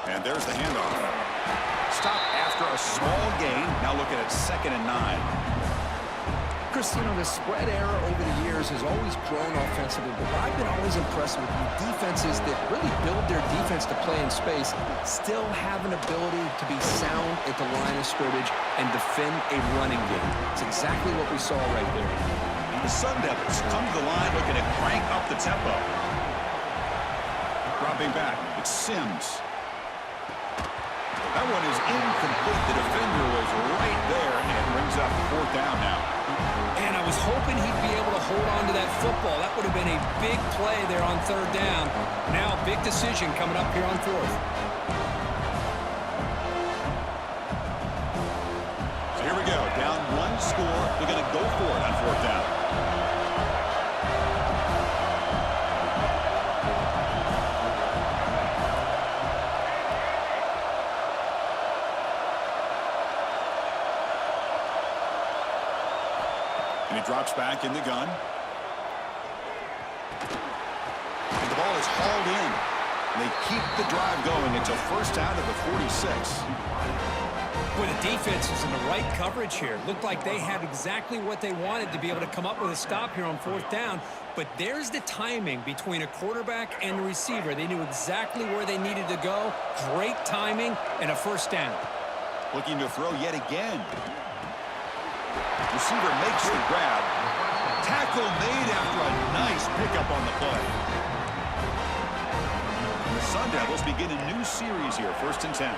And there's the handoff. Stop after a small gain. Now looking at 2nd and 9. Chris, you know, the spread error over the years has always grown offensively, but I've been always impressed with defenses that really build their defense to play in space, still have an ability to be sound at the line of scrimmage and defend a running game. It's exactly what we saw right there. The Sun Devils come to the line looking to crank up the tempo. Dropping back, it's Sims. That one is incomplete. The defender was right there, and it brings up 4th down now. And I was hoping he'd be able to hold on to that football. That would have been a big play there on 3rd down. Now, big decision coming up here on 4th. So here we go. Down 1 score. They're going to go for it on 4th down. And he drops back in the gun. And the ball is hauled in. And they keep the drive going. It's a 1st down at the 46. Boy, the defense is in the right coverage here. Looked like they had exactly what they wanted to be able to come up with a stop here on 4th down. But there's the timing between a quarterback and the receiver. They knew exactly where they needed to go. Great timing and a 1st down. Looking to throw yet again. Receiver makes the grab. Tackle made after a nice pickup on the play. And the Sun Devils begin a new series here, 1st and 10.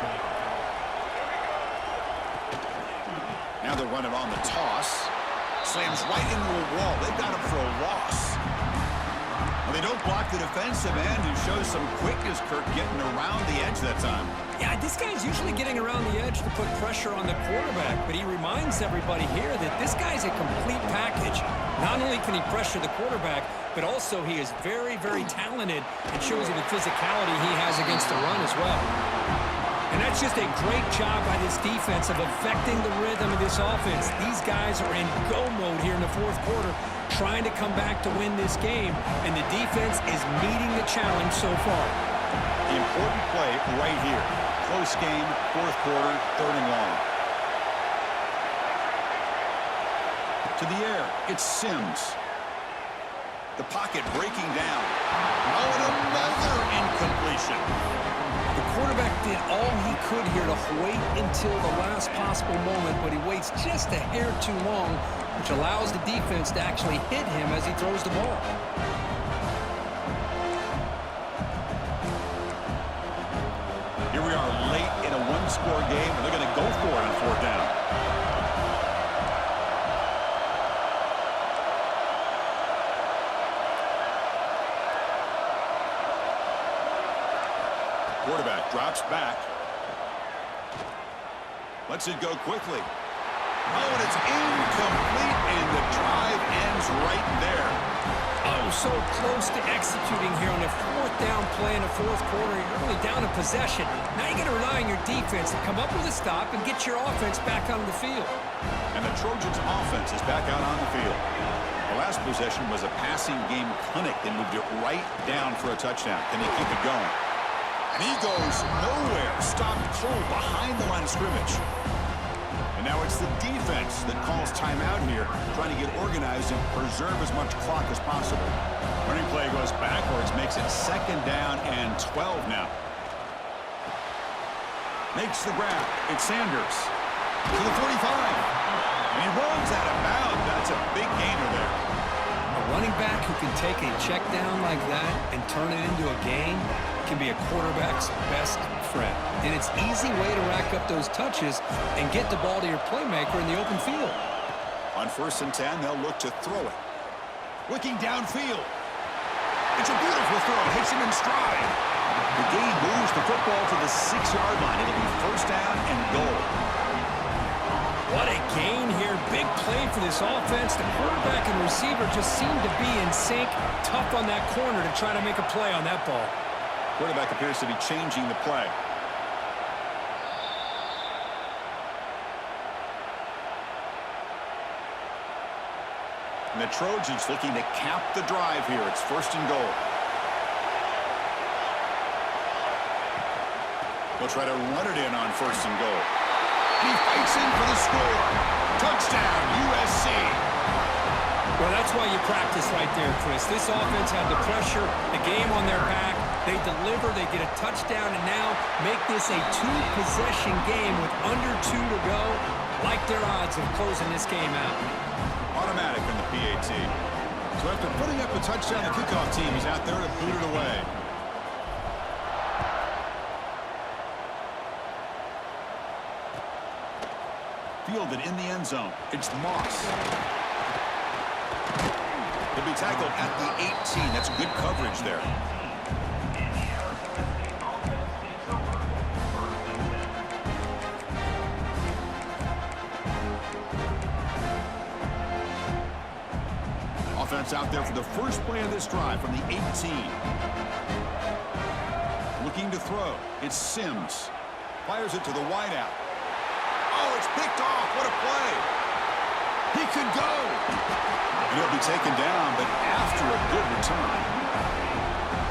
Now they're running on the toss. Slams right into a wall. They've got him for a loss. Well, they don't block the defensive end, who shows some quickness, Kirk, getting around the edge that time. Yeah, this guy's usually getting around the edge to put pressure on the quarterback, but he reminds everybody here that this guy's a complete package. Not only can he pressure the quarterback, but also he is very, very talented and shows you the physicality he has against the run as well. And that's just a great job by this defense of affecting the rhythm of this offense. These guys are in go mode here in the 4th quarter, trying to come back to win this game, and the defense is meeting the challenge so far. The important play right here. Close game, 4th quarter, 3rd and long. To the air, it's Sims. The pocket breaking down. Oh, and another incompletion. The quarterback did all he could here to wait until the last possible moment, but he waits just a hair too long, which allows the defense to actually hit him as he throws the ball. Here we are late in a 1-score game, and they're going to go for it on 4th down. Quarterback drops back. Lets it go quickly. Oh, and it's incomplete, and the drive ends right there. Oh, so close to executing here on a 4th down play in the 4th quarter. You're only down in possession. Now you got to rely on your defense to come up with a stop and get your offense back on the field. And the Trojans' offense is back out on the field. The last possession was a passing game clinic. They moved it right down for a touchdown. Can they keep it going? And he goes nowhere. Stopped cold behind the line of scrimmage. And now it's the defense that calls timeout here, trying to get organized and preserve as much clock as possible. Running play goes backwards, makes it 2nd down and 12 now. Makes the grab. It's Sanders to the 45. And he runs out of bounds. That's a big gainer there. A running back who can take a check down like that and turn it into a gain can be a quarterback's best friend. And it's an easy way to rack up those touches and get the ball to your playmaker in the open field. On 1st and 10, they'll look to throw it. Looking downfield. It's a beautiful throw. Hits him in stride. The gain moves the football to the 6-yard line. It'll be 1st down and goal. What a gain here. Big play for this offense. The quarterback and receiver just seem to be in sync. Tough on that corner to try to make a play on that ball. Quarterback appears to be changing the play. And the Trojans looking to cap the drive here. It's 1st and goal. He'll try to run it in on 1st and goal. And he fights in for the score. Touchdown, USC. Well, that's why you practice right there, Chris. This offense had the pressure, the game on their back. They deliver, they get a touchdown, and now make this a 2-possession game with under 2 to go. Like their odds of closing this game out. Automatic in the PAT. So after putting up a touchdown, the kickoff team is out there to boot it away. Fielded in the end zone. It's Moss. He'll be tackled at the 18. That's good coverage there. Offense out there for the first play of this drive from the 18. Looking to throw. It's Sims. Fires it to the wideout. Oh, it's picked off. What a play. He could go. And he'll be taken down, but after a good return.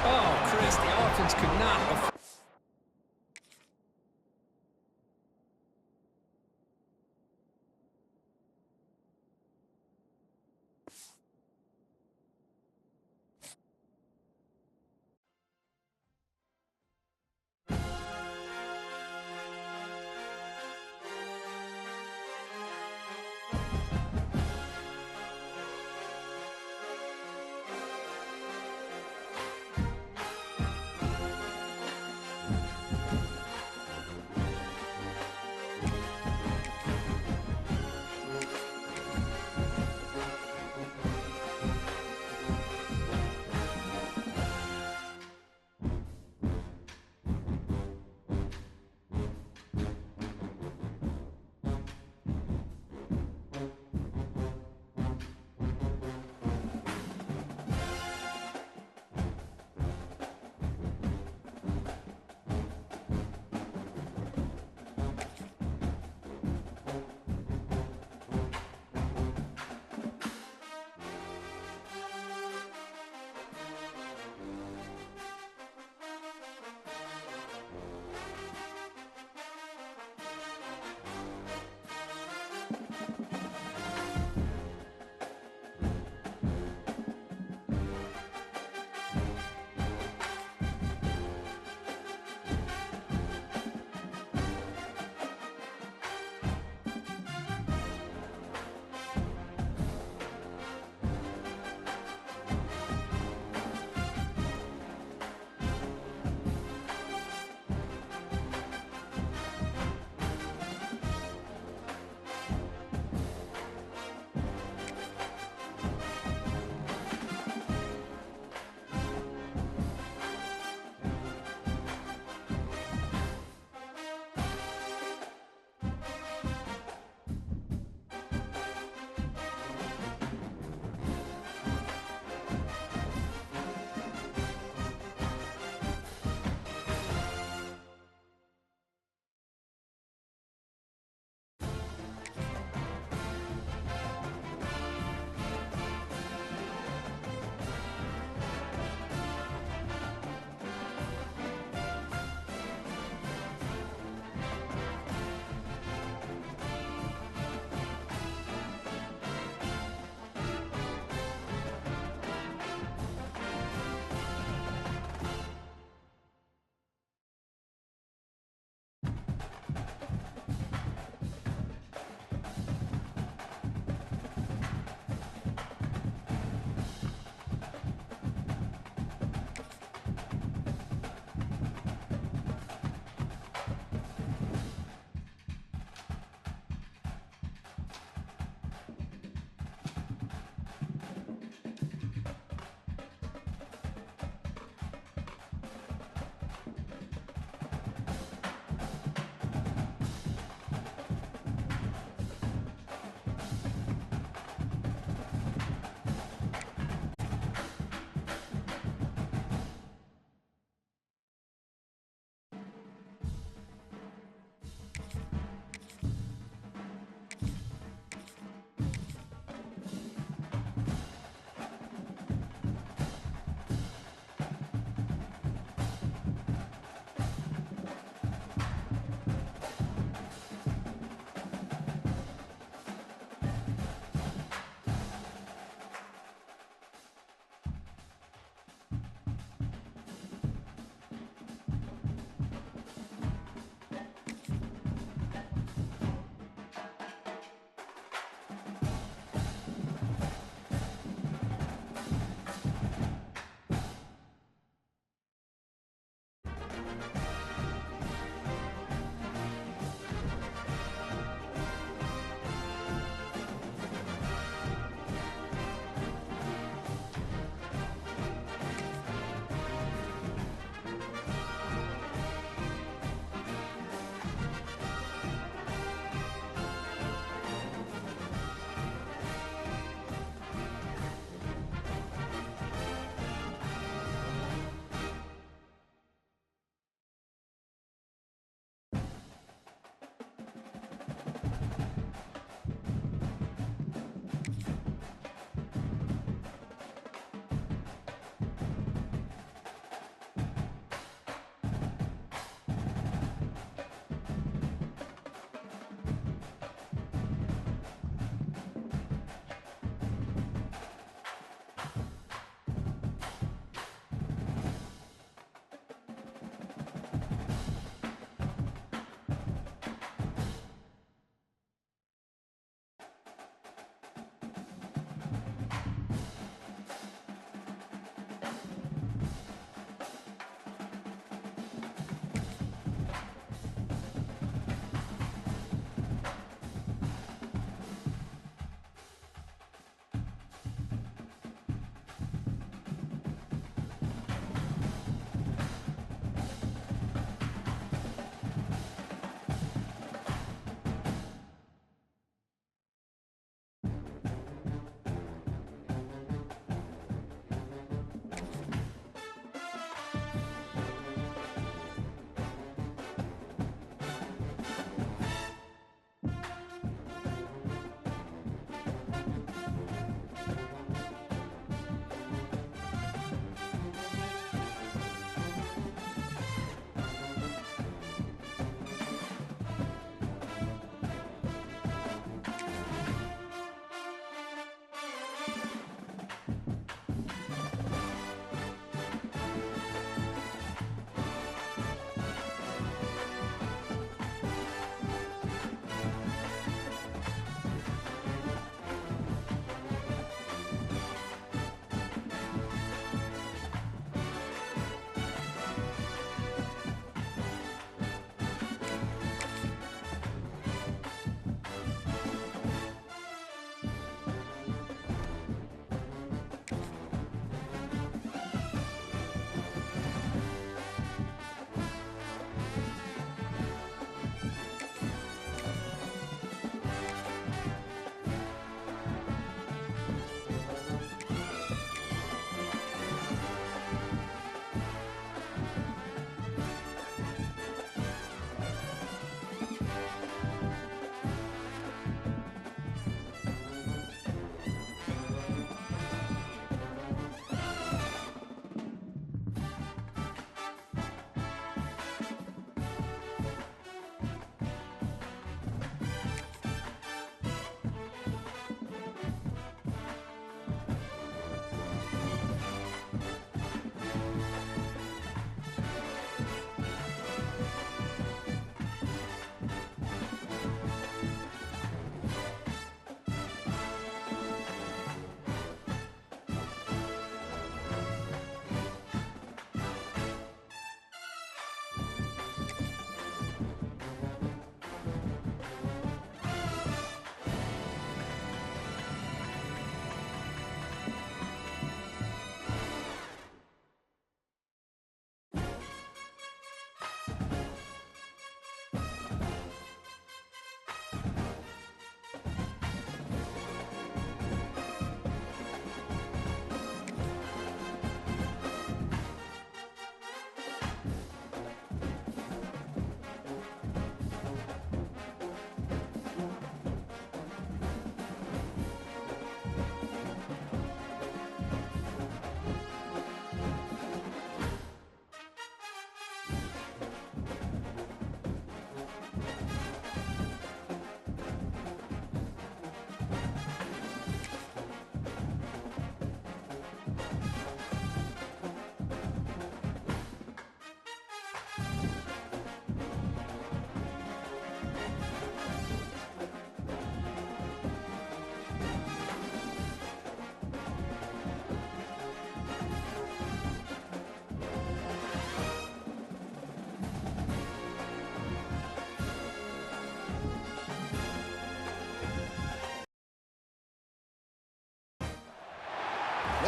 Oh, Chris, the offense could not.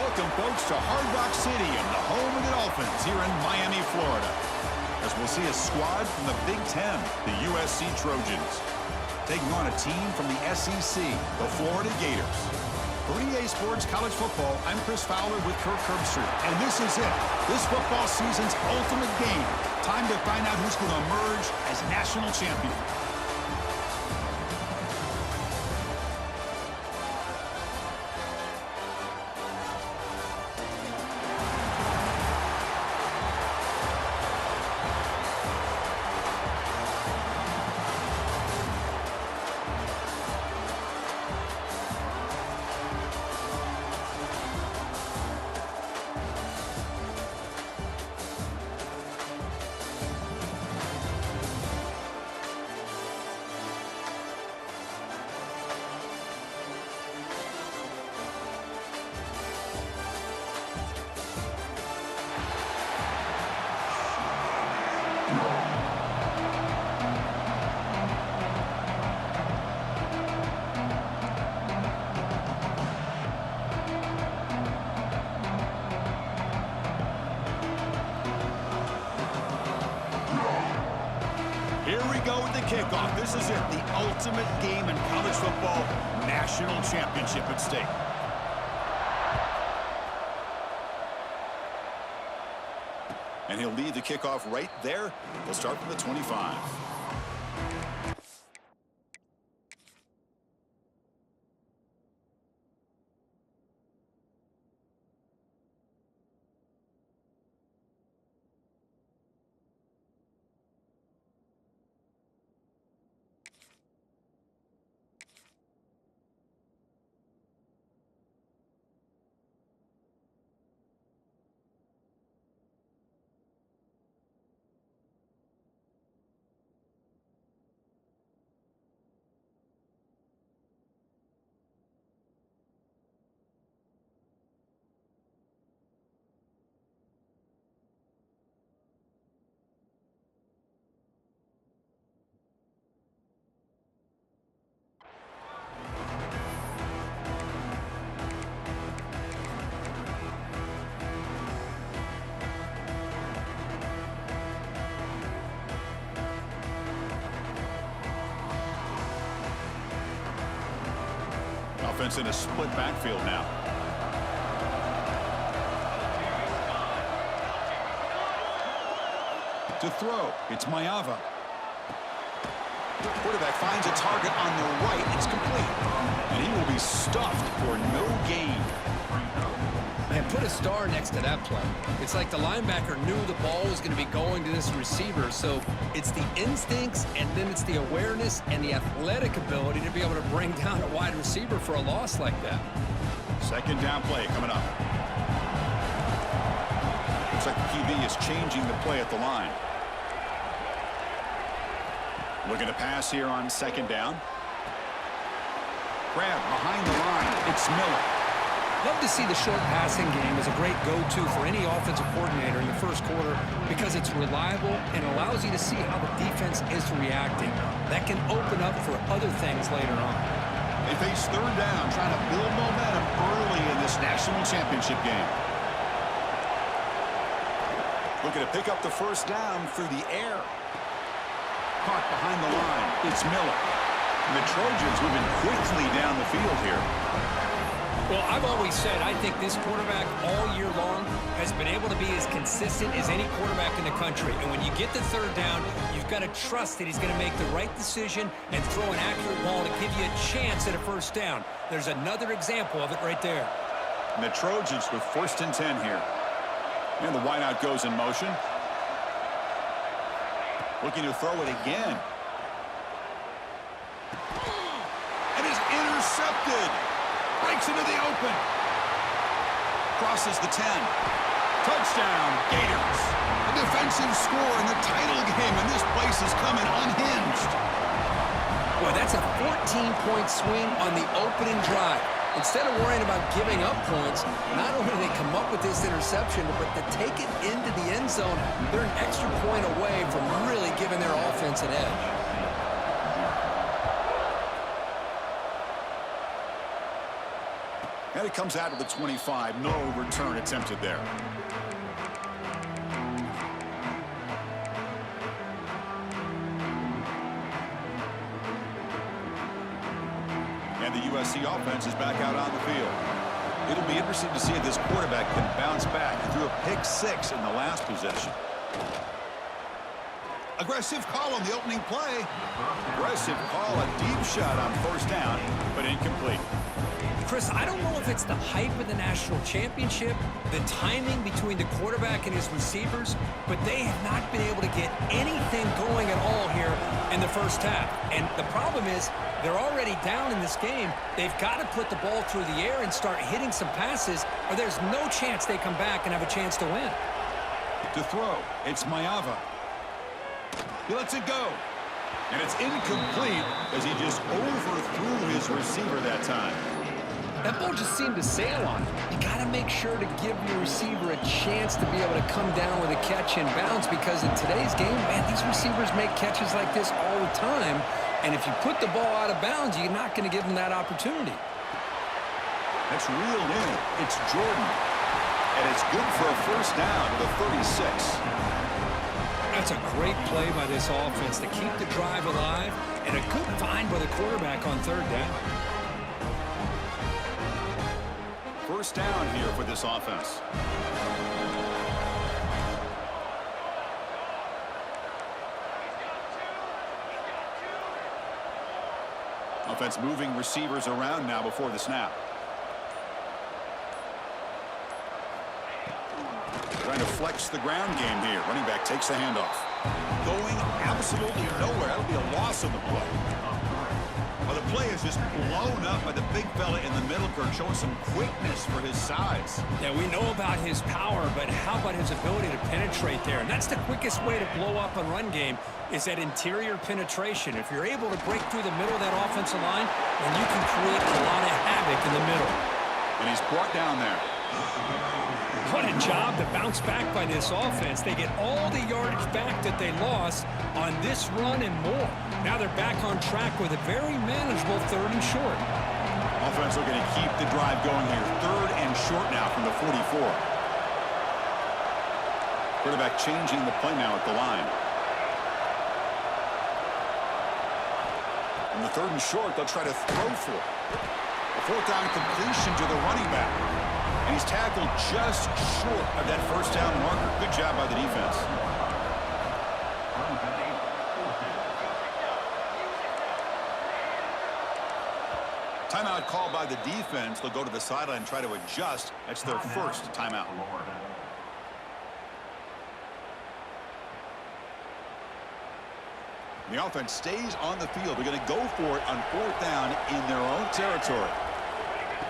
Welcome, folks, to Hard Rock City and the home of the Dolphins here in Miami, Florida. As we'll see a squad from the Big Ten, the USC Trojans, taking on a team from the SEC, the Florida Gators. For EA Sports College Football, I'm Chris Fowler with Kirk Herbstreit, and this is it. This football season's ultimate game. Time to find out who's going to emerge as national champion. Here we go with the kickoff. This is it, the ultimate game in college football, national championship at stake. And he'll lead the kickoff right there. He'll start from the 25. Offense in a split backfield now. To throw, it's Mayava. Quarterback finds a target on the right. It's complete. And he will be stuffed for no gain. Man, put a star next to that play. It's like the linebacker knew the ball was going to be going to this receiver, so it's the instincts, and then it's the awareness and the athletic ability to be able to bring down a wide receiver for a loss like that. Second down play coming up. Looks like the QB is changing the play at the line. Looking to pass here on second down. Grab behind the line. It's Miller. Love to see the short passing game as a great go-to for any offensive coordinator in the first quarter because it's reliable and allows you to see how the defense is reacting. That can open up for other things later on. They face third down, trying to build momentum early in this national championship game. Looking to pick up the first down through the air. Caught behind the line. It's Miller. And the Trojans moving quickly down the field here. Well, I've always said I think this quarterback all year long has been able to be as consistent as any quarterback in the country. And when you get the third down, you've got to trust that he's going to make the right decision and throw an accurate ball to give you a chance at a first down. There's another example of it right there. And the Trojans with 1st and 10 here. And the wideout goes in motion. Looking to throw it again. And is intercepted. Breaks into the open. Crosses the 10. Touchdown, Gators. A defensive score in the title game, and this place is coming unhinged. Boy, that's a 14-point swing on the opening drive. Instead of worrying about giving up points, not only do they come up with this interception, but to take it into the end zone, they're an extra point away from really giving their offense an edge. And it comes out of the 25. No return attempted there. And the USC offense is back out on the field. It'll be interesting to see if this quarterback can bounce back. He threw a pick-6 in the last possession. Aggressive call on the opening play. Aggressive call, a deep shot on first down, but incomplete. Chris, I don't know if it's the hype of the national championship, the timing between the quarterback and his receivers, but they have not been able to get anything going at all here in the first half. And the problem is they're already down in this game. They've got to put the ball through the air and start hitting some passes, or there's no chance they come back and have a chance to win. To throw, it's Maeva. He lets it go. And it's incomplete as he just overthrew his receiver that time. That ball just seemed to sail on him. You got to make sure to give your receiver a chance to be able to come down with a catch and bounce, because in today's game, man, these receivers make catches like this all the time. And if you put the ball out of bounds, you're not going to give them that opportunity. That's reeled in. It's Jordan. And it's good for a first down to the 36. That's a great play by this offense to keep the drive alive, and a good find by the quarterback on third down. First down here for this offense. Offense moving receivers around now before the snap. Trying to flex the ground game here. Running back takes the handoff. Going absolutely nowhere. That'll be a loss of the play. Well, the play is just blown up by the big fella in the middle, Kirk, showing some quickness for his size. Yeah, we know about his power, but how about his ability to penetrate there? And that's the quickest way to blow up a run game, is that interior penetration. If you're able to break through the middle of that offensive line, then you can create a lot of havoc in the middle. And he's brought down there. What a job to bounce back by this offense. They get all the yardage back that they lost on this run and more. Now they're back on track with a very manageable 3rd and short. Offense looking to keep the drive going here. 3rd and short now from the 44. Quarterback changing the play now at the line. On the 3rd and short, they'll try to throw for it. A 4th down completion to the running back. And he's tackled just short of that first down marker. Good job by the defense. Timeout called by the defense. They'll go to the sideline and try to adjust. That's their first timeout. The offense stays on the field. They're going to go for it on 4th down in their own territory.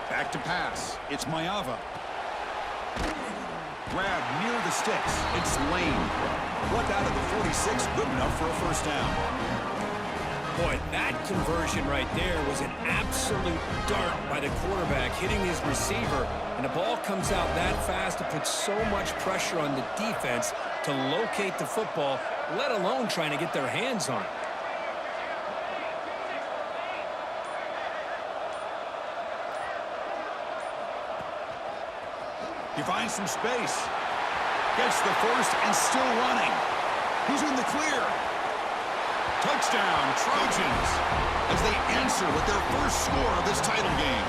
Back to pass. It's Maeva. Grab near the sticks. It's Lane. Plucked out of the 46. Good enough for a first down. Boy, that conversion right there was an absolute dart by the quarterback, hitting his receiver. And the ball comes out that fast to put so much pressure on the defense to locate the football, let alone trying to get their hands on it. He finds some space. Gets the first and still running. He's in the clear. Touchdown, Trojans, as they answer with their first score of this title game.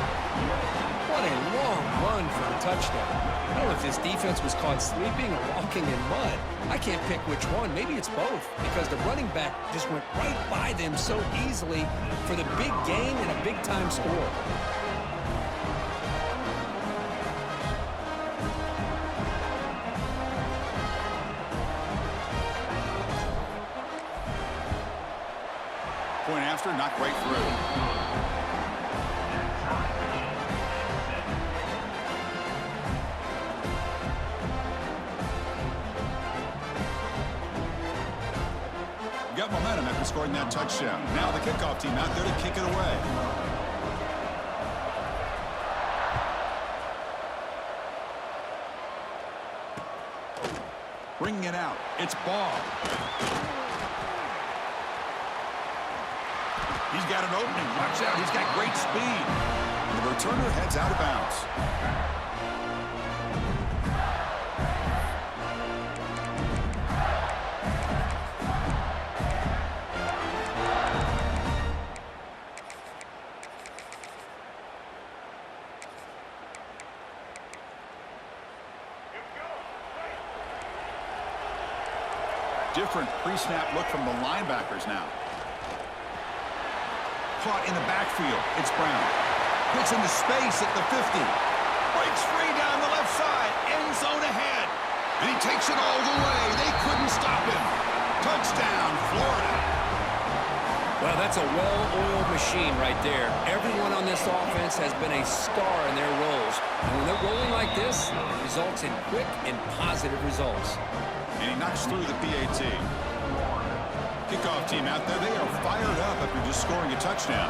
What a long run for the touchdown. I don't know if this defense was caught sleeping or walking in mud. I can't pick which one. Maybe it's both, because the running back just went right by them so easily for the big gain and a big-time score. Point after, knocked right through. Got momentum after scoring that touchdown. Now the kickoff team out there to kick it away. Bringing it out. It's Ball. He's got an opening. Watch out. He's got great speed. And the returner heads out of bounds. Different pre-snap look from the linebackers now. Caught in the backfield. It's Brown. Hits into space at the 50. Breaks free down the left side. End zone ahead. And he takes it all the way. They couldn't stop him. Touchdown, Florida. Well, that's a well-oiled machine right there. Everyone on this offense has been a star in their roles. And when they're rolling like this, it results in quick and positive results. And he knocks through the PAT. Kickoff team out there, they are fired up after just scoring a touchdown.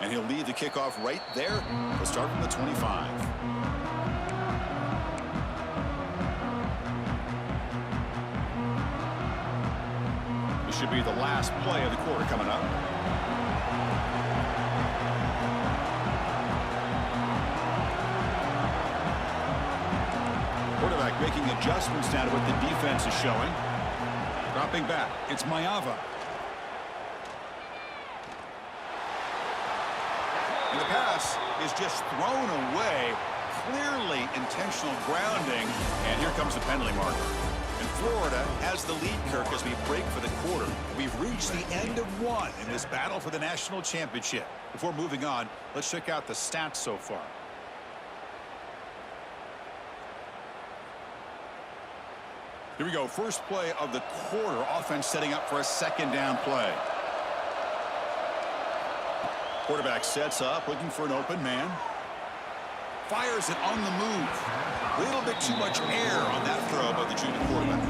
And he'll lead the kickoff right there. We'll start from the 25. This should be the last play of the quarter coming up. Quarterback making adjustments now to what the defense is showing. Dropping back. It's Mayava. And the pass is just thrown away. Clearly intentional grounding. And here comes the penalty marker. And Florida has the lead, Kirk, as we break for the quarter. We've reached the end of one in this battle for the national championship. Before moving on, let's check out the stats so far. Here we go. First play of the quarter. Offense setting up for a second down play. Quarterback sets up, looking for an open man. Fires it on the move. A little bit too much air on that throw by the junior quarterback.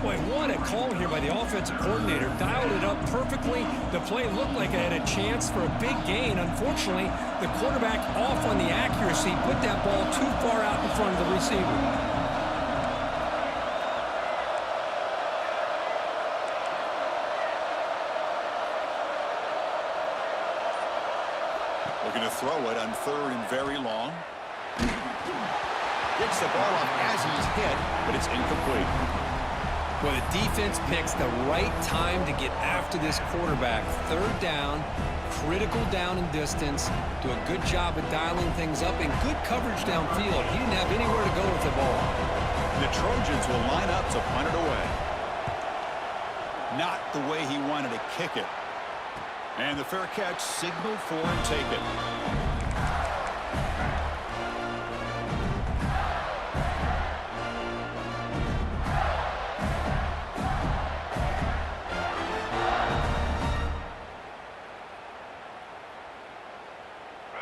Boy, what a call here by the offensive coordinator. Dialed it up perfectly. The play looked like it had a chance for a big gain. Unfortunately, the quarterback off on the accuracy, put that ball too far out in front of the receiver. Looking to throw it on third and very long. Gets the ball off as he's hit, but it's incomplete. Well, the defense picks the right time to get after this quarterback. Third down, critical down and distance. Do a good job of dialing things up and good coverage downfield. He didn't have anywhere to go with the ball. The Trojans will line up to punt it away. Not the way he wanted to kick it. And the fair catch signaled for and taken.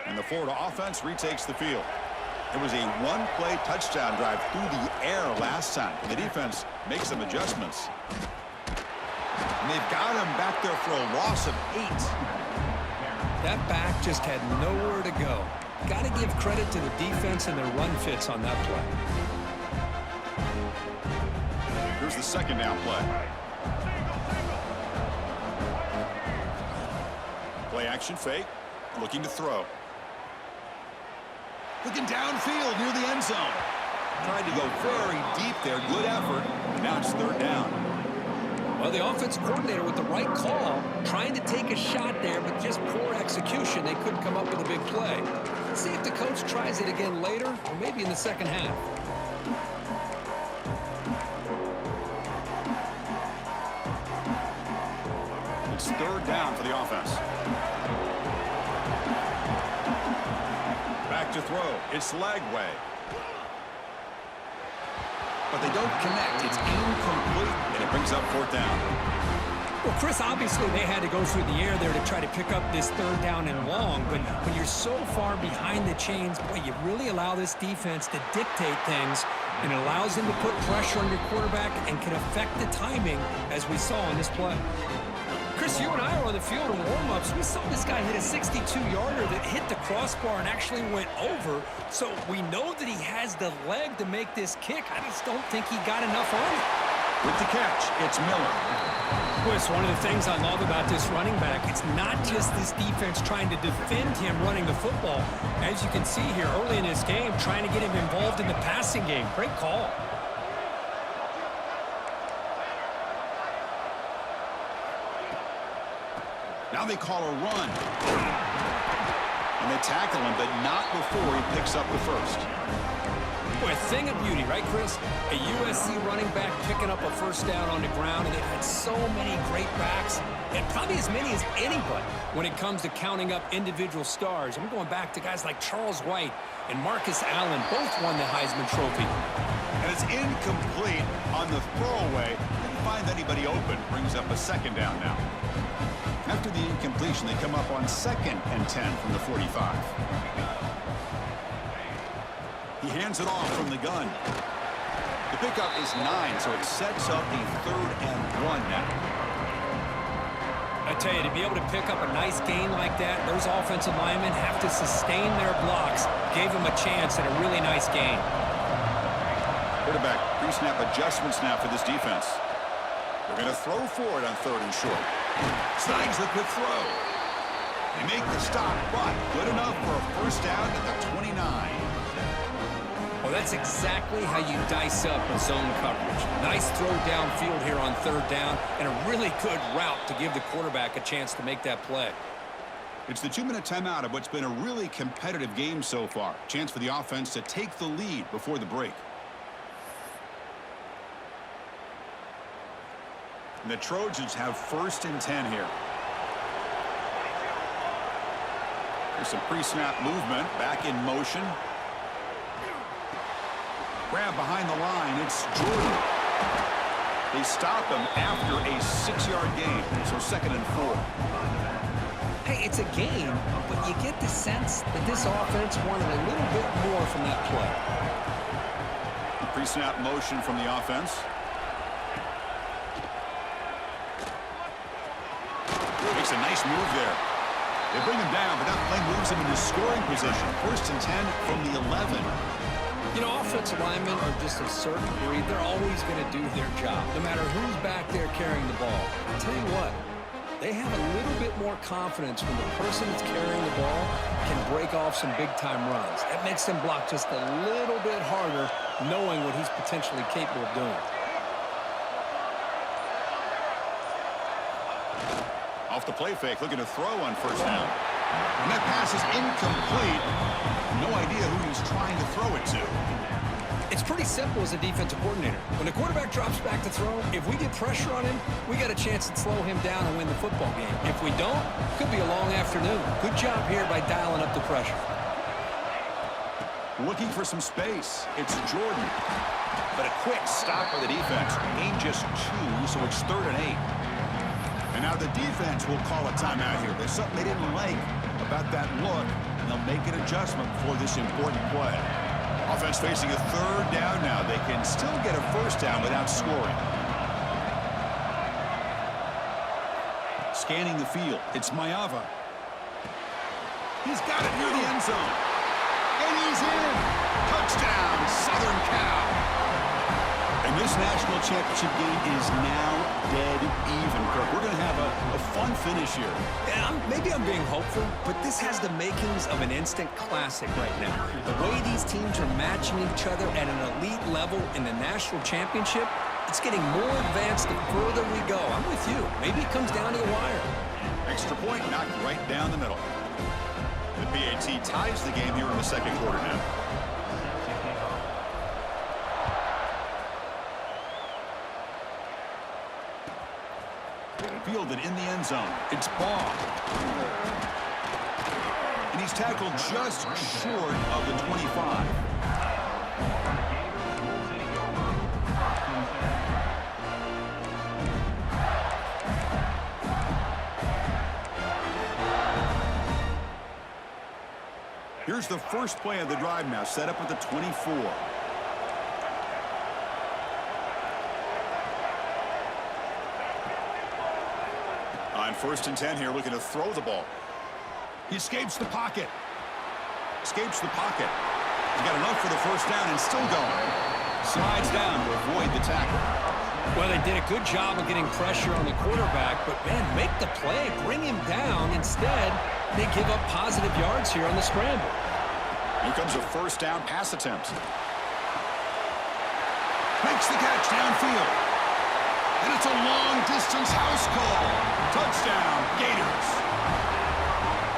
And the Florida offense retakes the field. It was a one-play touchdown drive through the air last time. The defense makes some adjustments. And they've got him back there for a loss of 8. That back just had nowhere to go. Got to give credit to the defense and their run fits on that play. Here's the second down play. Play action fake. Looking to throw. Looking downfield near the end zone. Tried to go very deep there. Good effort. Now it's third down. Well, the offensive coordinator with the right call, trying to take a shot there, but just poor execution. They couldn't come up with a big play. Let's see if the coach tries it again later, or maybe in the second half. It's third down for the offense. Back to throw. It's Lagway. But they don't connect. It's incomplete, and it brings up fourth down. Well, Chris, obviously they had to go through the air there to try to pick up this third down and long, but when you're so far behind the chains, boy, you really allow this defense to dictate things, and it allows them to put pressure on your quarterback and can affect the timing, as we saw on this play. Chris, you and I were on the field in warm-ups. We saw this guy hit a 62-yarder that hit the crossbar and actually went over. So we know that he has the leg to make this kick. I just don't think he got enough on it. With the catch, it's Miller. Well, it's one of the things I love about this running back. It's not just this defense trying to defend him running the football. As you can see here early in this game, trying to get him involved in the passing game. Great call. Now they call a run. And they tackle him, but not before he picks up the first. Boy, a thing of beauty, right, Chris? A USC running back picking up a first down on the ground, and they've had so many great backs, and probably as many as anybody when it comes to counting up individual stars. I'm going back to guys like Charles White and Marcus Allen, both won the Heisman Trophy. And it's incomplete on the throwaway. Didn't find anybody open. Brings up a second down now. After the incompletion, they come up on 2nd and 10 from the 45. He hands it off from the gun. The pickup is 9, so it sets up a 3rd and 1 now. I tell you, to be able to pick up a nice gain like that, those offensive linemen have to sustain their blocks. Gave them a chance at a really nice gain. Quarterback pre-snap adjustments now for this defense. They're going to throw for it on 3rd and short. Signs the quick throw. They make the stop, but good enough for a first down at the 29. Well, that's exactly how you dice up a zone coverage. Nice throw downfield here on 3rd down, and a really good route to give the quarterback a chance to make that play. It's the 2-minute timeout of what's been a really competitive game so far. Chance for the offense to take the lead before the break. And the Trojans have 1st and 10 here. There's some pre-snap movement, back in motion. Grab behind the line, it's Jordan. They stop him after a 6-yard gain, so 2nd and 4. Hey, it's a game, but you get the sense that this offense wanted a little bit more from that play. Pre-snap motion from the offense. Makes a nice move there. They bring him down, but that play moves him into scoring position. 1st and 10 from the 11. You know, offensive linemen are just a certain breed. They're always going to do their job, no matter who's back there carrying the ball. I'll tell you what, they have a little bit more confidence when the person that's carrying the ball can break off some big-time runs. That makes them block just a little bit harder, knowing what he's potentially capable of doing. Off the play fake, looking to throw on 1st down. And that pass is incomplete. No idea who he's trying to throw it to. It's pretty simple as a defensive coordinator. When the quarterback drops back to throw, if we get pressure on him, we got a chance to slow him down and win the football game. If we don't, could be a long afternoon. Good job here by dialing up the pressure. Looking for some space. It's Jordan. But a quick stop by the defense. Gain just 2, so it's 3rd and 8. And now the defense will call a timeout here. There's something they didn't like about that look, and they'll make an adjustment for this important play. Offense facing a 3rd down now. They can still get a first down without scoring. Scanning the field, it's Mayava. He's got it near the end zone. And he's in. Touchdown, Southern Cal. And this national championship game is now dead even, Kirk. We're going to have a fun finish here. Yeah, maybe I'm being hopeful, but this has the makings of an instant classic right now. The way these teams are matching each other at an elite level in the national championship, it's getting more advanced the further we go. I'm with you. Maybe it comes down to the wire. Extra point knocked right down the middle. The PAT ties the game here in the 2nd quarter now. Fielded in the end zone. It's Ball. And he's tackled just short of the 25. Here's the first play of the drive now, set up at the 24. On 1st and 10 here, looking to throw the ball. He escapes the pocket. Escapes the pocket. He's got enough for the first down and still going. Slides down to avoid the tackle. Well, they did a good job of getting pressure on the quarterback, but, man, make the play. Bring him down. Instead, they give up positive yards here on the scramble. Here comes a first down pass attempt. Makes the catch downfield. And it's a long-distance house call. Touchdown, Gators.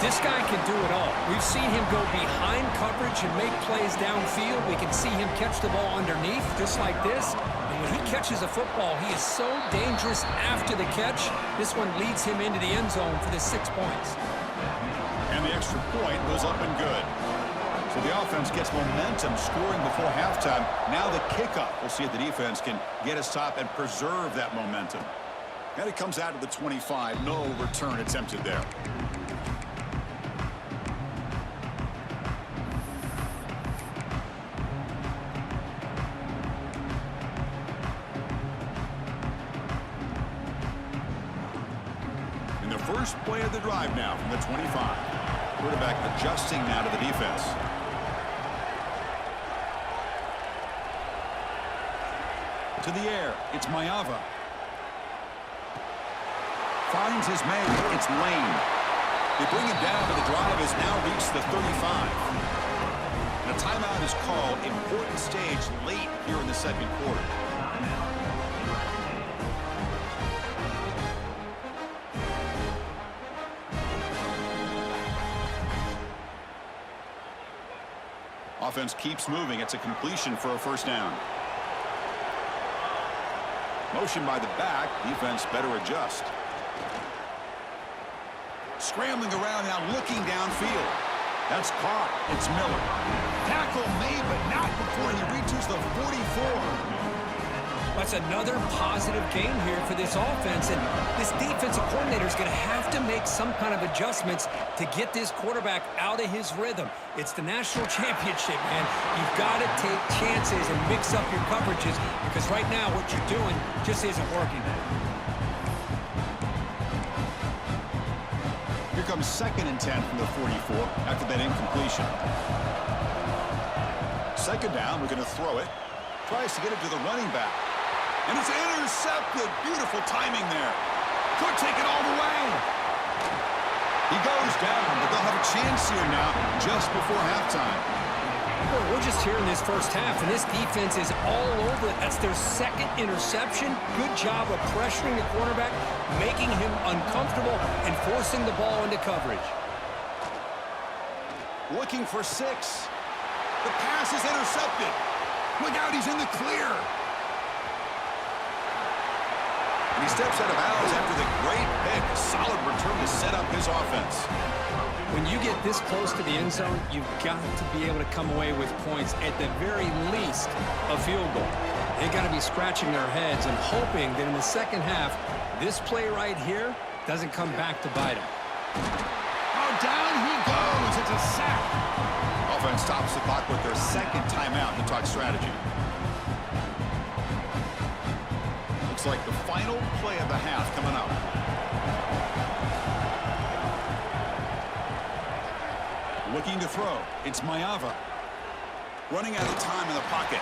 This guy can do it all. We've seen him go behind coverage and make plays downfield. We can see him catch the ball underneath, just like this. And when he catches a football, he is so dangerous after the catch. This one leads him into the end zone for the 6 points. And the extra point was up and good. So the offense gets momentum scoring before halftime. Now the kickoff. We'll see if the defense can get a stop and preserve that momentum. And it comes out to the 25. No return attempted there. In the first play of the drive now from the 25. Quarterback adjusting now to the defense. To the air, it's Mayava. Finds his man, it's Lane. They bring him down, but the drive has now reached the 35. And a timeout is called. Important stage late here in the second quarter. Offense keeps moving. It's a completion for a first down. Motion by the back. Defense better adjust. Scrambling around now, looking downfield. That's caught. It's Miller. Tackle made, but not before he reaches the 44. That's another positive game here for this offense, and this defensive coordinator is going to have to make some kind of adjustments to get this quarterback out of his rhythm. It's the national championship, man. You've got to take chances and mix up your coverages, because right now what you're doing just isn't working. Here comes 2nd and 10 from the 44 after that incompletion. Second down, we're going to throw it. Tries to get it to the running back. And it's intercepted. Beautiful timing there. Could take it all the way. He goes down, but they'll have a chance here now just before halftime. Well, we're just here in this first half, and this defense is all over it. That's their second interception. Good job of pressuring the quarterback, making him uncomfortable, and forcing the ball into coverage. Looking for 6. The pass is intercepted. Look out, he's in the clear. And he steps out of bounds after the great pick. A solid return to set up his offense. When you get this close to the end zone, you've got to be able to come away with points, at the very least, a field goal. They got to be scratching their heads and hoping that in the second half, this play right here doesn't come back to bite them. Oh, down he goes. It's a sack. Offense stops the clock with their second timeout to talk strategy. Looks like the final play of the half coming up. Looking to throw. It's Mayava. Running out of time in the pocket.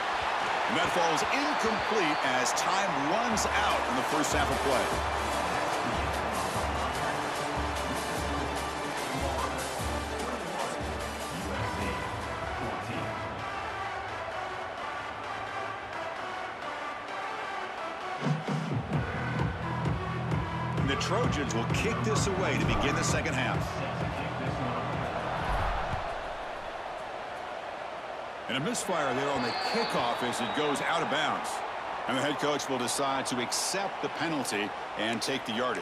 And that falls incomplete as time runs out in the first half of play. And the Trojans will kick this away to begin the second half. And a misfire there on the kickoff as it goes out of bounds. And the head coach will decide to accept the penalty and take the yardage.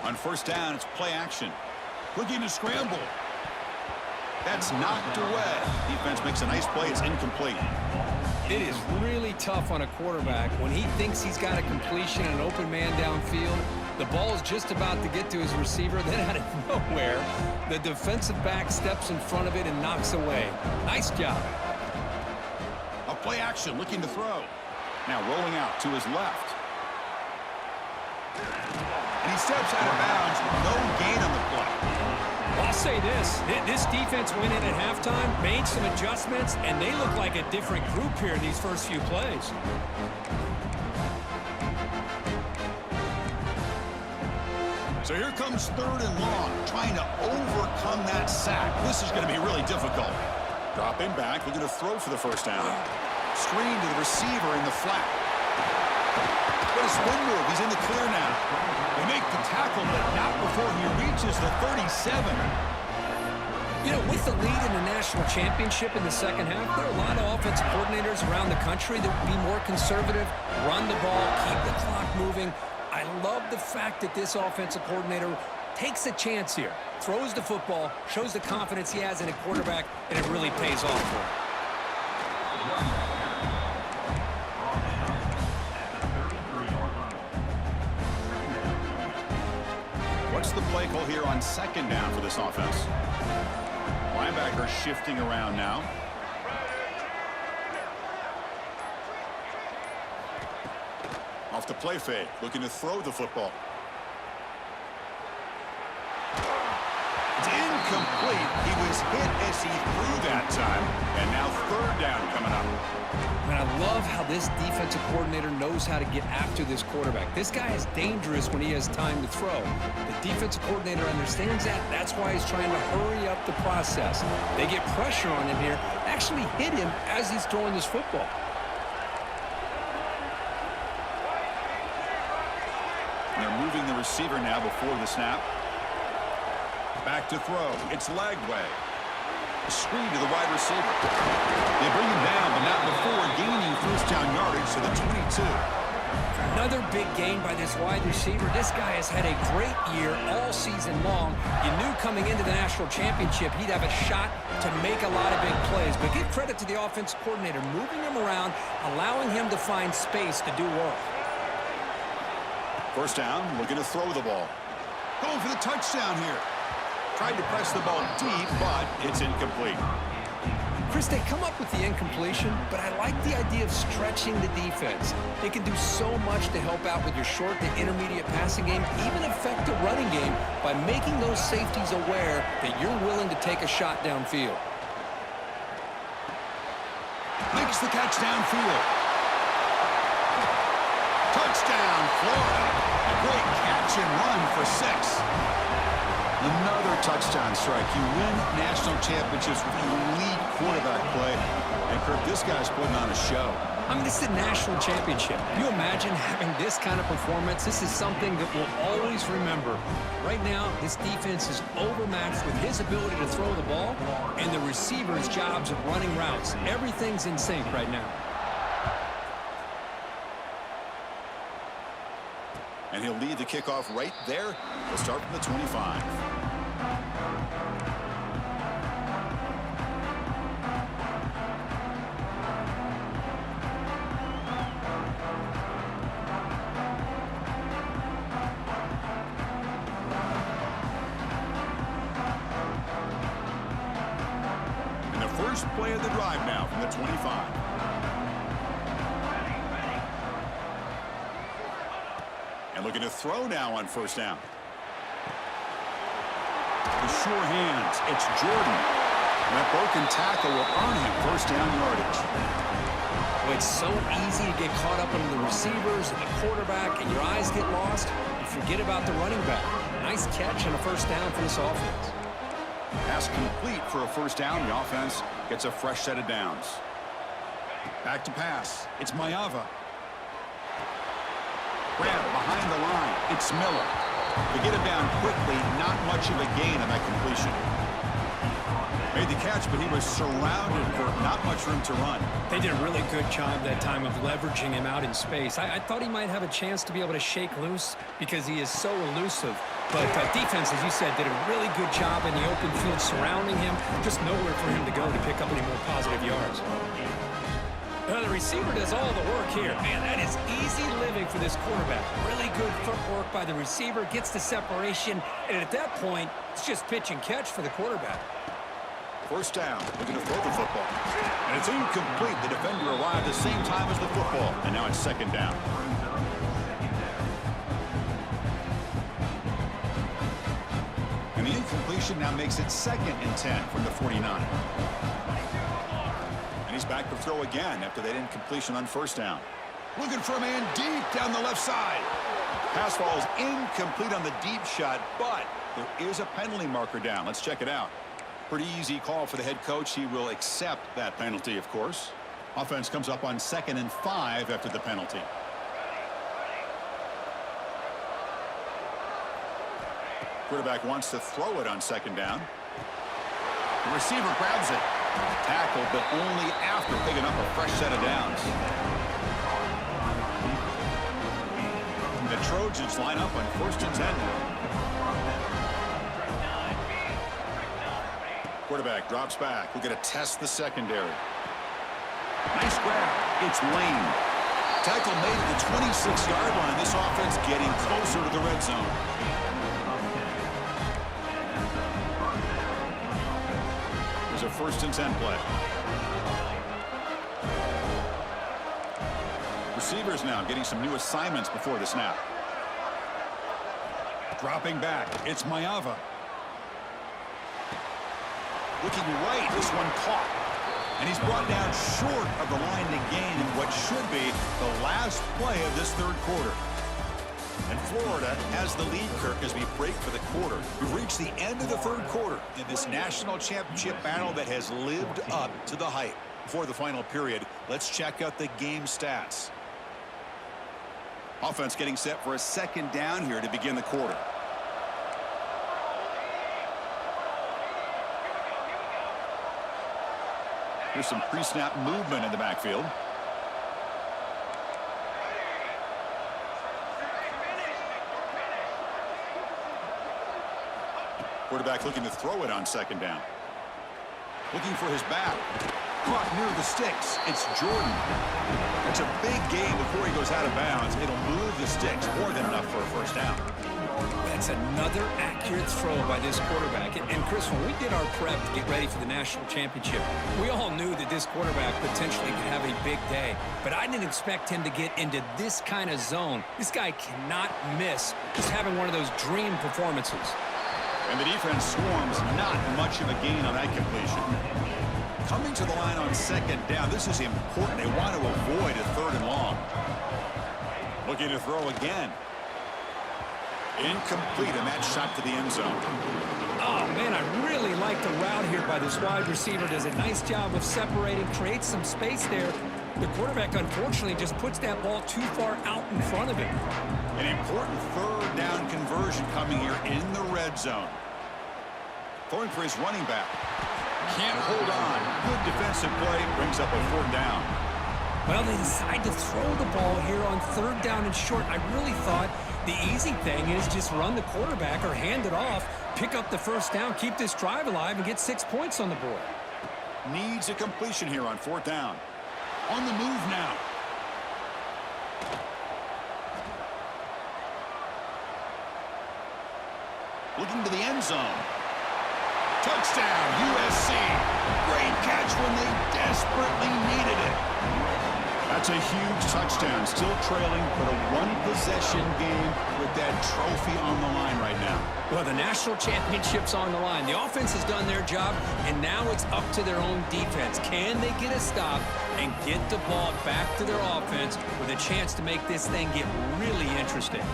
On first down, it's play action. Looking to scramble. That's knocked away. Defense makes a nice play. It's incomplete. It is really tough on a quarterback when he thinks he's got a completion and an open man downfield. The ball is just about to get to his receiver. Then out of nowhere, the defensive back steps in front of it and knocks away. Nice job. A play action, looking to throw. Now rolling out to his left. And he steps out of bounds. No gain on the play. I'll say this. This defense went in at halftime, made some adjustments, and they look like a different group here in these first few plays. So here comes 3rd and long, trying to overcome that sack. This is going to be really difficult. Dropping back, looking to throw for the first down. Screen to the receiver in the flat. What a spin move. He's in the clear now. They make the tackle, but not before he reaches the 37. You know, with the lead in the national championship in the second half, there are a lot of offensive coordinators around the country that would be more conservative, run the ball, keep the clock moving. I love the fact that this offensive coordinator takes a chance here, throws the football, shows the confidence he has in a quarterback, and it really pays off for him. What's the play call here on 2nd down for this offense? Linebacker shifting around now. Off the play fake, looking to throw the football. It's incomplete. He was hit as he threw that time. And now 3rd down coming up. And I love how this defensive coordinator knows how to get after this quarterback. This guy is dangerous when he has time to throw. The defensive coordinator understands that. That's why he's trying to hurry up the process. They get pressure on him here, actually hit him as he's throwing this football. They're moving the receiver now before the snap. Back to throw. It's leg way. Screen to the wide receiver. They bring him down, but not before gaining first down yardage to the 22. Another big gain by this wide receiver. This guy has had a great year all season long. You knew coming into the national championship he'd have a shot to make a lot of big plays. But give credit to the offensive coordinator, moving him around, allowing him to find space to do work. First down, looking to throw the ball. Going for the touchdown here. Tried to press the ball deep, but it's incomplete. Chris, they come up with the incompletion, but I like the idea of stretching the defense. They can do so much to help out with your short to intermediate passing game, even affect the running game by making those safeties aware that you're willing to take a shot downfield. Makes the catch downfield. Touchdown, Florida. A great catch and run for 6. Another touchdown strike. You win national championships with elite quarterback play. And, Kirk, this guy's putting on a show. I mean, this is a national championship. Can you imagine having this kind of performance? This is something that we'll always remember. Right now, this defense is overmatched with his ability to throw the ball and the receiver's jobs of running routes. Everything's in sync right now. And he'll lead the kickoff right there. We'll start from the 25. And the first play of the drive now from the 25. Looking to throw now on first down. With sure hands, it's Jordan. And that broken tackle will earn him first down yardage. Well, it's so easy to get caught up in the receivers and the quarterback, and your eyes get lost. You forget about the running back. Nice catch and a first down for this offense. Pass complete for a first down. The offense gets a fresh set of downs. Back to pass. It's Mayava. Grab behind the line. It's Miller. To get him down quickly, not much of a gain on that completion. Made the catch, but he was surrounded for not much room to run. They did a really good job that time of leveraging him out in space. I thought he might have a chance to be able to shake loose because he is so elusive. But defense, as you said, did a really good job in the open field surrounding him. Just nowhere for him to go to pick up any more positive yards. The receiver does all the work here. Man, that is easy living for this quarterback. Really good footwork by the receiver, gets the separation, and at that point, it's just pitch and catch for the quarterback. First down, looking to throw the football. And it's incomplete. The defender arrived the same time as the football, and now it's second down. And the incompletion now makes it 2nd and 10 from the 49. And he's back to throw again after that incompletion on 1st down. Looking for a man deep down the left side. Pass falls incomplete on the deep shot, but there is a penalty marker down. Let's check it out. Pretty easy call for the head coach. He will accept that penalty, of course. Offense comes up on 2nd and 5 after the penalty. Quarterback wants to throw it on 2nd down. The receiver grabs it. Tackle, but only after picking up a fresh set of downs. The Trojans line up on 1st and 10 now. Quarterback drops back. We're going to test the secondary. Nice grab. It's Lane. Tackle made at the 26-yard line. This offense getting closer to the red zone. There's a 1st and 10 play. Receivers now getting some new assignments before the snap. Dropping back. It's Mayava. Looking right. This one caught. And he's brought down short of the line to gain in what should be the last play of this 3rd quarter. And Florida has the lead, Kirk, as we break for the quarter. We've reached the end of the 3rd quarter in this national championship battle that has lived up to the hype. Before the final period, let's check out the game stats. Offense getting set for a 2nd down here to begin the quarter. There's some pre-snap movement in the backfield. Quarterback looking to throw it on 2nd down. Looking for his back. Caught near the sticks. It's Jordan. It's a big gain before he goes out of bounds. It'll move the sticks more than enough for a 1st down. That's another accurate throw by this quarterback. And Chris, when we did our prep to get ready for the national championship, we all knew that this quarterback potentially could have a big day. But I didn't expect him to get into this kind of zone. This guy cannot miss. He's having one of those dream performances. And the defense swarms not much of a gain on that completion. Coming to the line on 2nd down, this is important. They want to avoid a 3rd and long. Looking to throw again. Incomplete, and that shot to the end zone. Oh, man, I really like the route here by this wide receiver. Does a nice job of separating, creates some space there. The quarterback, unfortunately, just puts that ball too far out in front of him. An important 3rd down conversion coming here in the red zone. Throwing for his running back. Can't hold on. Good defensive play. Brings up a 4th down. Well, they decide to throw the ball here on 3rd down and short. I really thought the easy thing is just run the quarterback or hand it off, pick up the 1st down, keep this drive alive, and get 6 points on the board. Needs a completion here on 4th down. On the move now. Looking to the end zone. Touchdown, USC. Great catch when they desperately needed it. That's a huge touchdown. Still trailing, but a 1-possession game with that trophy on the line right now. Well, the national championship's on the line. The offense has done their job, and now it's up to their own defense. Can they get a stop and get the ball back to their offense with a chance to make this thing get really interesting?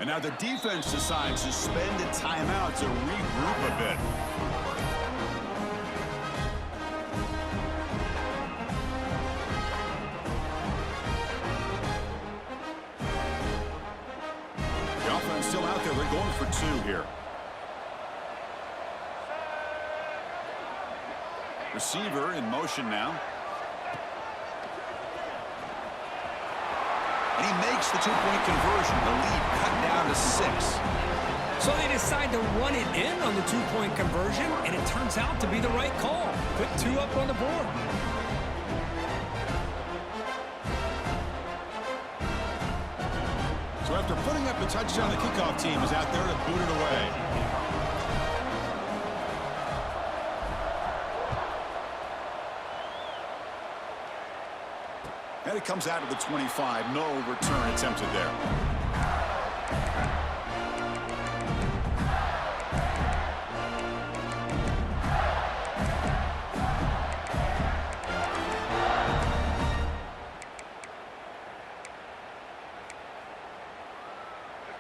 And now the defense decides to spend a timeout to regroup a bit. The offense still out there. They're going for 2 here. Receiver in motion now. And he makes the 2-point conversion. The lead cut down to 6. So they decide to run it in on the 2-point conversion, and it turns out to be the right call. Put 2 up on the board. So after putting up the touchdown, the kickoff team is out there to boot it away. And it comes out of the 25. No return attempted there.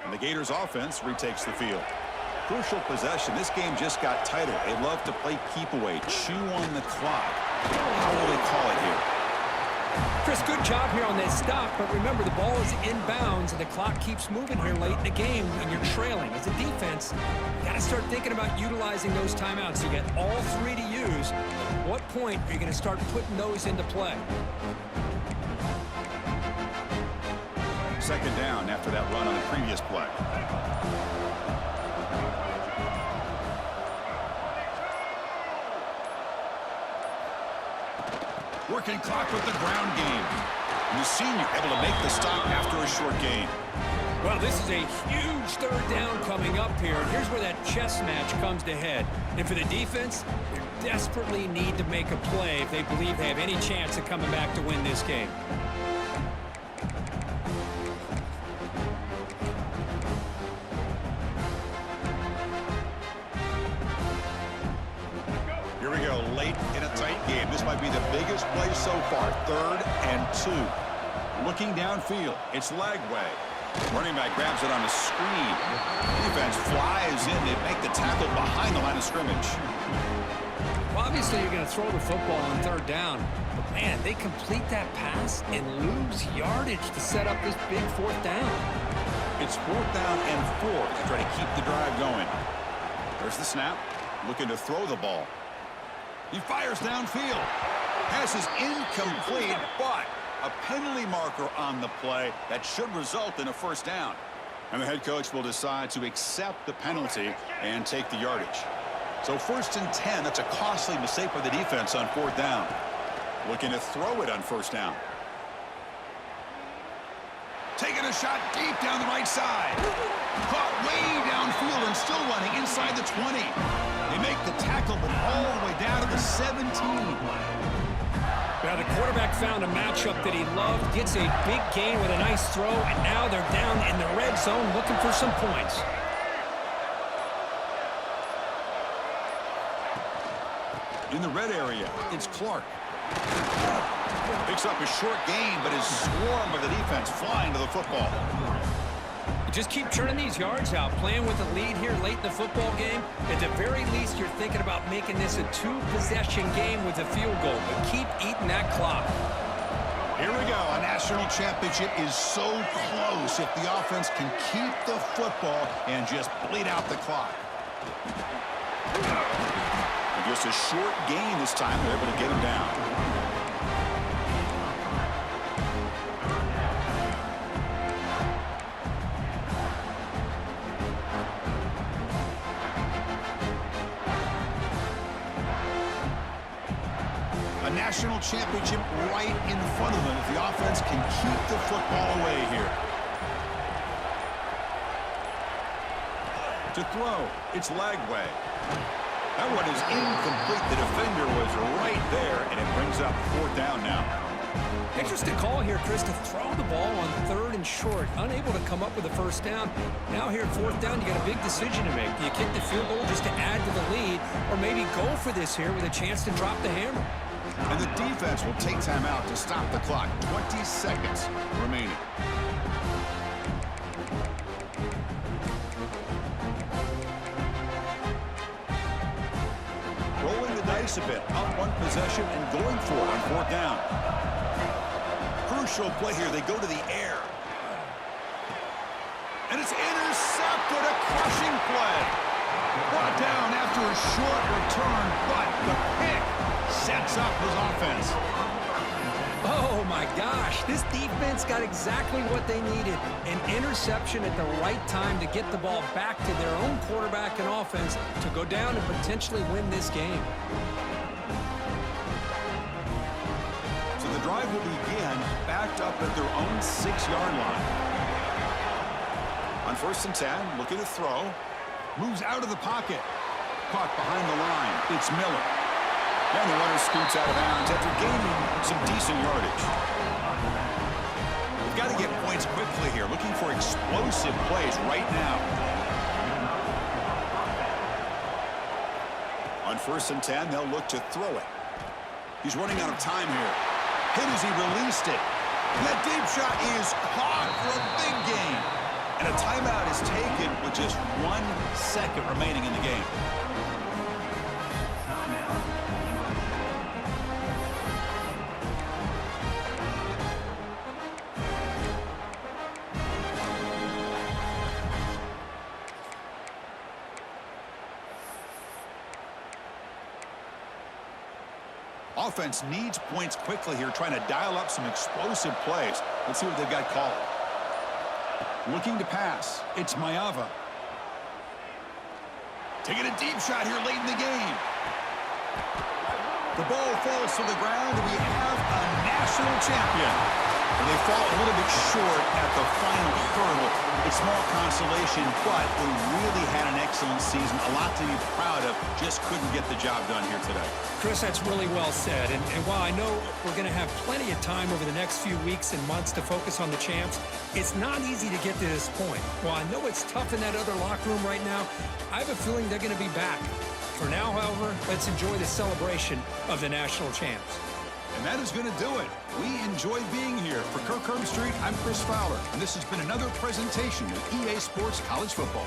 And the Gators offense retakes the field. Crucial possession. This game just got tighter. They love to play keep away, chew on the clock. How will they call it here? Chris, good job here on that stop, but remember the ball is inbounds and the clock keeps moving here late in the game and you're trailing. As a defense, you got to start thinking about utilizing those timeouts. You get all three to use. At what point are you going to start putting those into play? Second down after that run on the previous play. Working clock with the ground game. And the senior able to make the stop after a short gain. Well, this is a huge third down coming up here. And here's where that chess match comes to head. And for the defense, they desperately need to make a play if they believe they have any chance of coming back to win this game. Here we go, late in a tight game. This might be the biggest play so far. 3rd and 2. Looking downfield, it's Lagway. Running back grabs it on a screen. Defense flies in. They make the tackle behind the line of scrimmage. Well, obviously you're going to throw the football on 3rd down. But, man, they complete that pass and lose yardage to set up this big 4th down. It's 4th down and 4 to try to keep the drive going. There's the snap. Looking to throw the ball. He fires downfield. Pass is incomplete, but a penalty marker on the play that should result in a 1st down. And the head coach will decide to accept the penalty and take the yardage. So 1st and 10, that's a costly mistake by the defense on 4th down. Looking to throw it on 1st down. Taking a shot deep down the right side. Caught way downfield and still running inside the 20. They make the tackle, but all the way down to the 17. Now the quarterback found a matchup that he loved, gets a big gain with a nice throw, and now they're down in the red zone looking for some points. In the red area, it's Clark. Picks up a short gain, but is swarmed by the defense flying to the football. Just keep churning these yards out, playing with the lead here late in the football game. At the very least, you're thinking about making this a 2-possession game with a field goal, but keep eating that clock. Here we go. A national championship is so close if the offense can keep the football and just bleed out the clock. And just a short gain this time. They're able to get him down. National championship right in front of them if the offense can keep the football away here. To throw, it's Lagway. That one is incomplete. The defender was right there, and it brings up 4th down now. Interesting call here, Chris, to throw the ball on 3rd and short. Unable to come up with a 1st down. Now here at 4th down, you got a big decision to make. Do you kick the field goal just to add to the lead, or maybe go for this here with a chance to drop the hammer? And the defense will take time out to stop the clock. 20 seconds remaining. Rolling the dice a bit. Up 1 possession and going for it on 4th down. Crucial play here. They go to the air. And it's intercepted. A crushing play. Brought down after a short return, but the pick sets up his offense. Oh, my gosh. This defense got exactly what they needed. An interception at the right time to get the ball back to their own quarterback and offense to go down and potentially win this game. So the drive will begin backed up at their own 6-yard line. On 1st and 10, looking to throw. Moves out of the pocket. Caught behind the line. It's Miller. And the runner scoots out of bounds after gaining some decent yardage. They've got to get points quickly here, looking for explosive plays right now. On 1st and 10, they'll look to throw it. He's running out of time here. Hit as he released it. And that deep shot is caught for a big gain. And a timeout is taken with just 1 second remaining in the game. Offense needs points quickly here, trying to dial up some explosive plays. Let's see what they've got called. Looking to pass. It's Maeva. Taking a deep shot here late in the game. The ball falls to the ground, and we have a national champion. And they fall a little bit short at the final hurdle. It's small consolation, but they really had an excellent season. A lot to be proud of. Just couldn't get the job done here today. Chris, that's really well said. And while I know we're going to have plenty of time over the next few weeks and months to focus on the champs, it's not easy to get to this point. While I know it's tough in that other locker room right now, I have a feeling they're going to be back. For now, however, let's enjoy the celebration of the national champs. And that is going to do it. We enjoyed being here. For Kirk Herbstreit, I'm Chris Fowler, and this has been another presentation of EA Sports College Football.